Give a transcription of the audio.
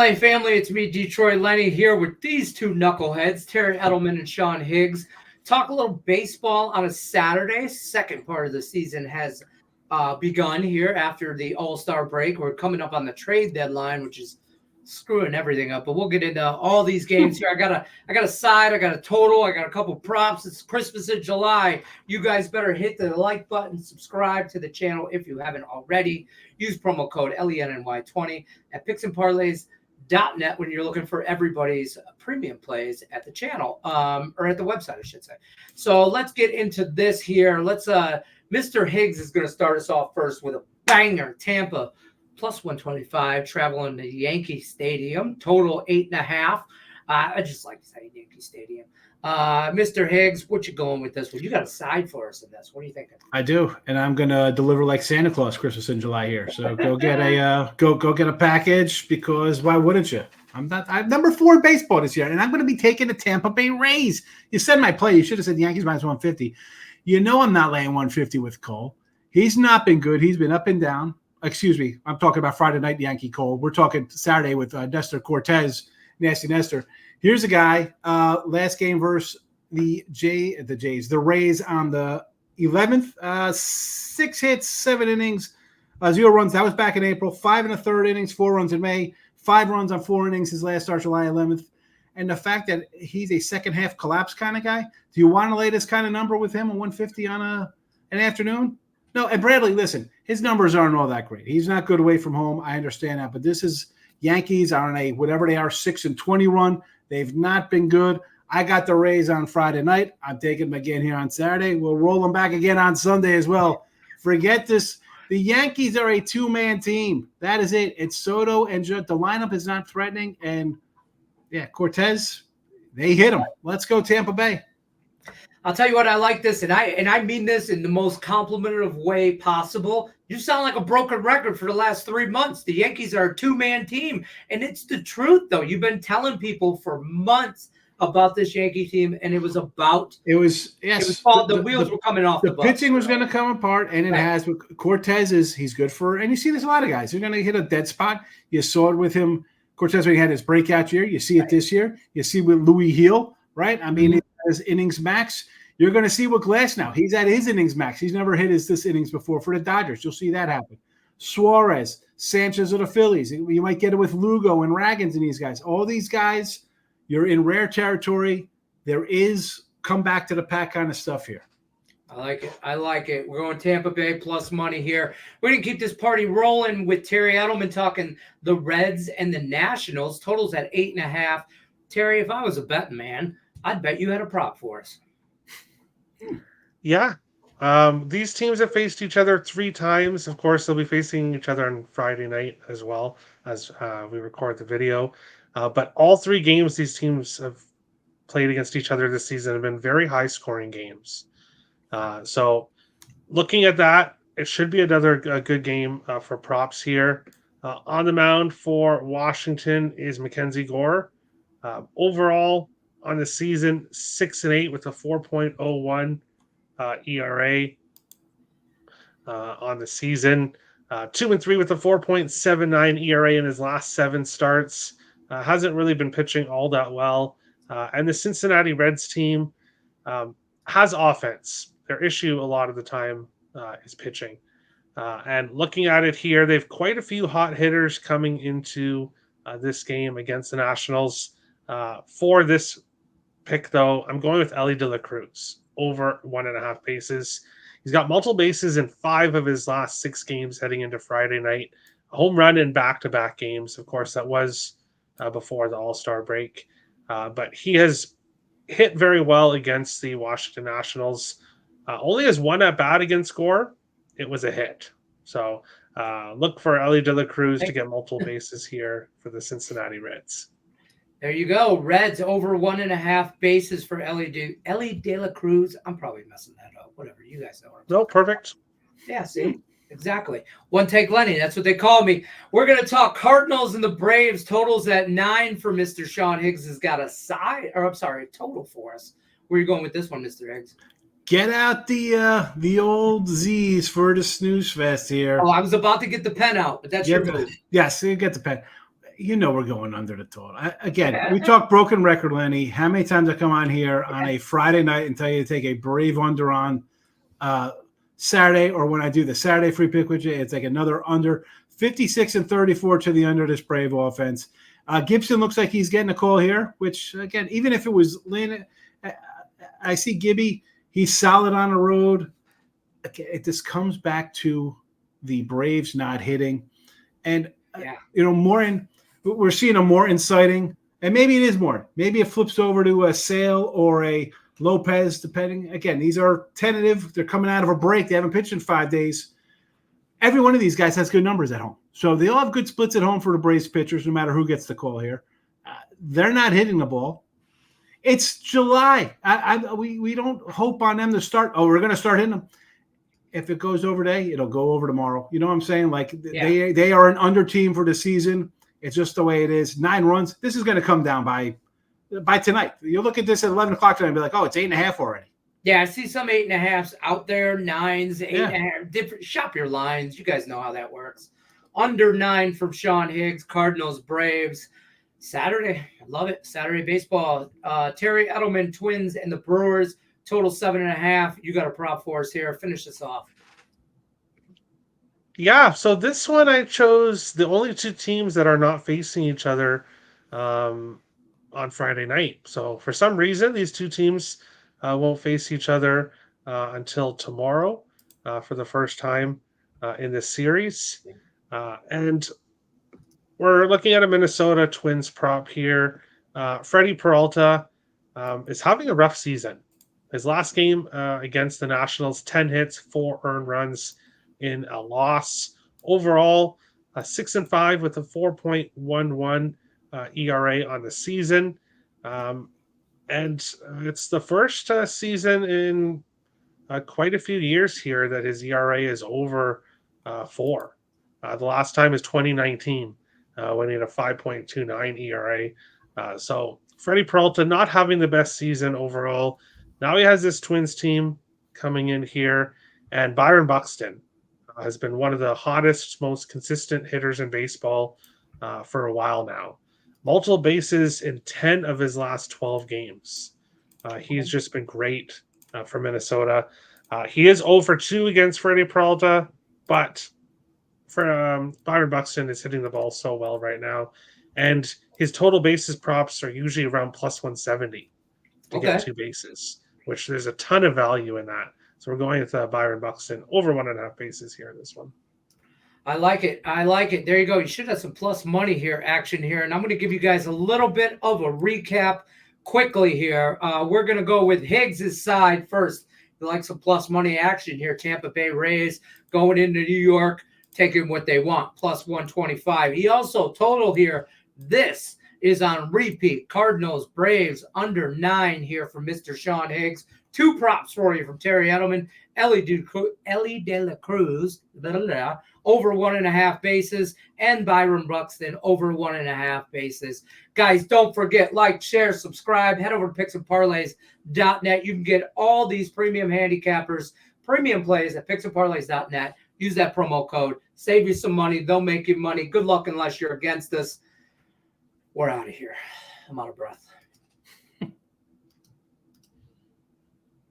Hey family, it's me, Detroit Lenny, here with these two knuckleheads, Terry Edelmann and Sean Higgs. Talk a little baseball on a Saturday. Second part of the season has begun here after the All-Star break. We're coming up on the trade deadline, which is screwing everything up. But we'll get into all these games here. I got a side, I got a total, I got a couple props. It's Christmas in July. You guys better hit the like button, subscribe to the channel if you haven't already. Use promo code LENNY20 at Picks Parlays. .net when you're looking for everybody's premium plays at the channel or at the website, I should say. So let's get into this here. Mr. Higgs is going to start us off first with a banger. Tampa plus 125 traveling to Yankee Stadium, total 8.5. I just like saying Yankee Stadium. Mr. Higgs, what you going with this one? You got a side for us in this. What are you thinking? I do, and I'm gonna deliver like Santa Claus Christmas in July here. So go get a go get a package, because why wouldn't you? I'm number 4 in baseball this year, and I'm gonna be taking the Tampa Bay Rays. You said my play. You should have said Yankees minus 150. You know I'm not laying 150 with Cole. He's not been good. He's been up and down. Excuse me. I'm talking about Friday night Yankee Cole. We're talking Saturday with Nestor Cortez, Nasty Nestor. Here's a guy, last game versus the Rays on the 11th. 6 hits, 7 innings, 0 runs. That was back in April. 5 1/3 innings, 4 runs in May. 5 runs on 4 innings his last start, July 11th. And the fact that he's a second half collapse kind of guy. Do you want to lay this kind of number with him, a 150 on an afternoon? No. And Bradley, listen, his numbers aren't all that great. He's not good away from home. I understand that, but this is Yankees on a whatever they are 6-20 run. They've not been good. I got the Rays on Friday night. I'm taking them again here on Saturday. We'll roll them back again on Sunday as well. Forget this. The Yankees are a 2-man team. That is it. It's Soto and the lineup is not threatening. And, yeah, Cortez, they hit him. Let's go Tampa Bay. I'll tell you what, I like this, and I mean this in the most complimentary way possible. You sound like a broken record for the last 3 months. The Yankees are a 2-man team, and it's the truth, though. You've been telling people for months about this Yankee team, and it was called the wheels were coming off the bus. The pitching was going to come apart, and it has. But Cortez he's good for, and you see this a lot of guys. They're going to hit a dead spot. You saw it with him, Cortez, when he had his breakout year. You see it this year. You see with Louis Hill, right? I mean, his innings max. You're going to see with Glass now. He's at his innings max. He's never hit this innings before for the Dodgers. You'll see that happen. Suarez, Sanchez of the Phillies. You might get it with Lugo and Raggins and these guys. All these guys, you're in rare territory. There is come back to the pack kind of stuff here. I like it. We're going Tampa Bay plus money here. We're going to keep this party rolling with Terry Edelmann talking the Reds and the Nationals. Totals at 8.5. Terry, if I was a betting man, I'd bet you had a prop for us. Yeah. These teams have faced each other 3 times. Of course, they'll be facing each other on Friday night as well as we record the video. But all 3 games these teams have played against each other this season have been very high-scoring games. So looking at that, it should be another good game for props here. On the mound for Washington is Mackenzie Gore. Overall, on the season, 6-8 with a 4.01 ERA. On the season, 2-3 with a 4.79 ERA in his last 7 starts. Hasn't really been pitching all that well. And the Cincinnati Reds team has offense. Their issue a lot of the time is pitching. And looking at it here, they have quite a few hot hitters coming into this game against the Nationals. For this pick, though, I'm going with Elly De La Cruz over 1.5 bases. He's got multiple bases in 5 of his last 6 games heading into Friday night. A home run in back-to-back games. Of course, that was before the All-Star break. But he has hit very well against the Washington Nationals. Only has 1 at-bat against Gore. It was a hit. So look for Elly De La Cruz to get multiple bases here for the Cincinnati Reds. There you go. Reds over 1.5 bases for Elly De La Cruz. I'm probably messing that up. Whatever. You guys know. No, perfect. Yeah, see? Exactly. One take Lenny. That's what they call me. We're going to talk Cardinals and the Braves. Totals at 9 for Mr. Sean Higgs has got a total for us. Where are you going with this one, Mr. Higgs? Get out the old Z's for the snooze fest here. Oh, I was about to get the pen out, but that's your move. Yes, you get the pen. You know we're going under the total. We talk broken record, Lenny. How many times I come on here on a Friday night and tell you to take a brave under on Saturday, or when I do the Saturday free pick with you, it's like another under. 56 and 34 to the under this Brave offense. Gibson looks like he's getting a call here, which, again, even if it was Lynn, I see Gibby. He's solid on the road. Okay, this comes back to the Braves not hitting. And, we're seeing a more inciting, and maybe it is more. Maybe it flips over to a Sale or a Lopez, depending. Again, these are tentative. They're coming out of a break. They haven't pitched in 5 days. Every one of these guys has good numbers at home. So they all have good splits at home for the Braves pitchers, no matter who gets the call here. They're not hitting the ball. It's July. We don't hope on them to start. Oh, we're going to start hitting them. If it goes over today, it'll go over tomorrow. You know what I'm saying? They are an under team for the season. It's just the way it is. 9 runs. This is going to come down by tonight. You'll look at this at 11 o'clock tonight and be like, oh, it's 8.5 already. Yeah, I see some 8.5s out there, 9s, 8.5. Different. Shop your lines. You guys know how that works. Under 9 from Sean Higgs, Cardinals, Braves. Saturday, I love it. Saturday baseball. Terry Edelmann, Twins, and the Brewers. Total 7.5. You got a prop for us here. Finish this off. Yeah, so this one I chose the only 2 teams that are not facing each other on Friday night. So for some reason, these 2 teams won't face each other until tomorrow for the first time in this series. And we're looking at a Minnesota Twins prop here. Freddie Peralta is having a rough season. His last game against the Nationals, 10 hits, 4 earned runs in a loss. Overall, 6-5 with a 4.11 ERA on the season. And it's the first season in quite a few years here that his ERA is over 4. The last time is 2019 when he had a 5.29 ERA. So Freddie Peralta not having the best season overall. Now he has this Twins team coming in here, and Byron Buxton has been one of the hottest, most consistent hitters in baseball for a while now. Multiple bases in 10 of his last 12 games. He's just been great for Minnesota. He is 0 for 2 against Freddie Peralta, but for Byron Buxton is hitting the ball so well right now. And his total bases props are usually around plus 170 to get 2 bases, which there's a ton of value in that. So we're going with Byron Buxton over 1.5 bases here in this one. I like it. There you go. You should have some plus money here, action here. And I'm going to give you guys a little bit of a recap quickly here. We're going to go with Higgs' side first. You like some plus money action here. Tampa Bay Rays going into New York, taking what they want, plus 125. He also total here. This is on repeat. Cardinals, Braves, under 9 here from Mr. Sean Higgs. 2 props for you from Terry Edelmann. Ellie De La Cruz, over 1.5 bases, and Byron Buxton over 1.5 bases. Guys, don't forget, like, share, subscribe. Head over to picksandparlays.net. You can get all these premium handicappers, premium plays at picksandparlays.net. Use that promo code. Save you some money. They'll make you money. Good luck unless you're against us. We're out of here. I'm out of breath.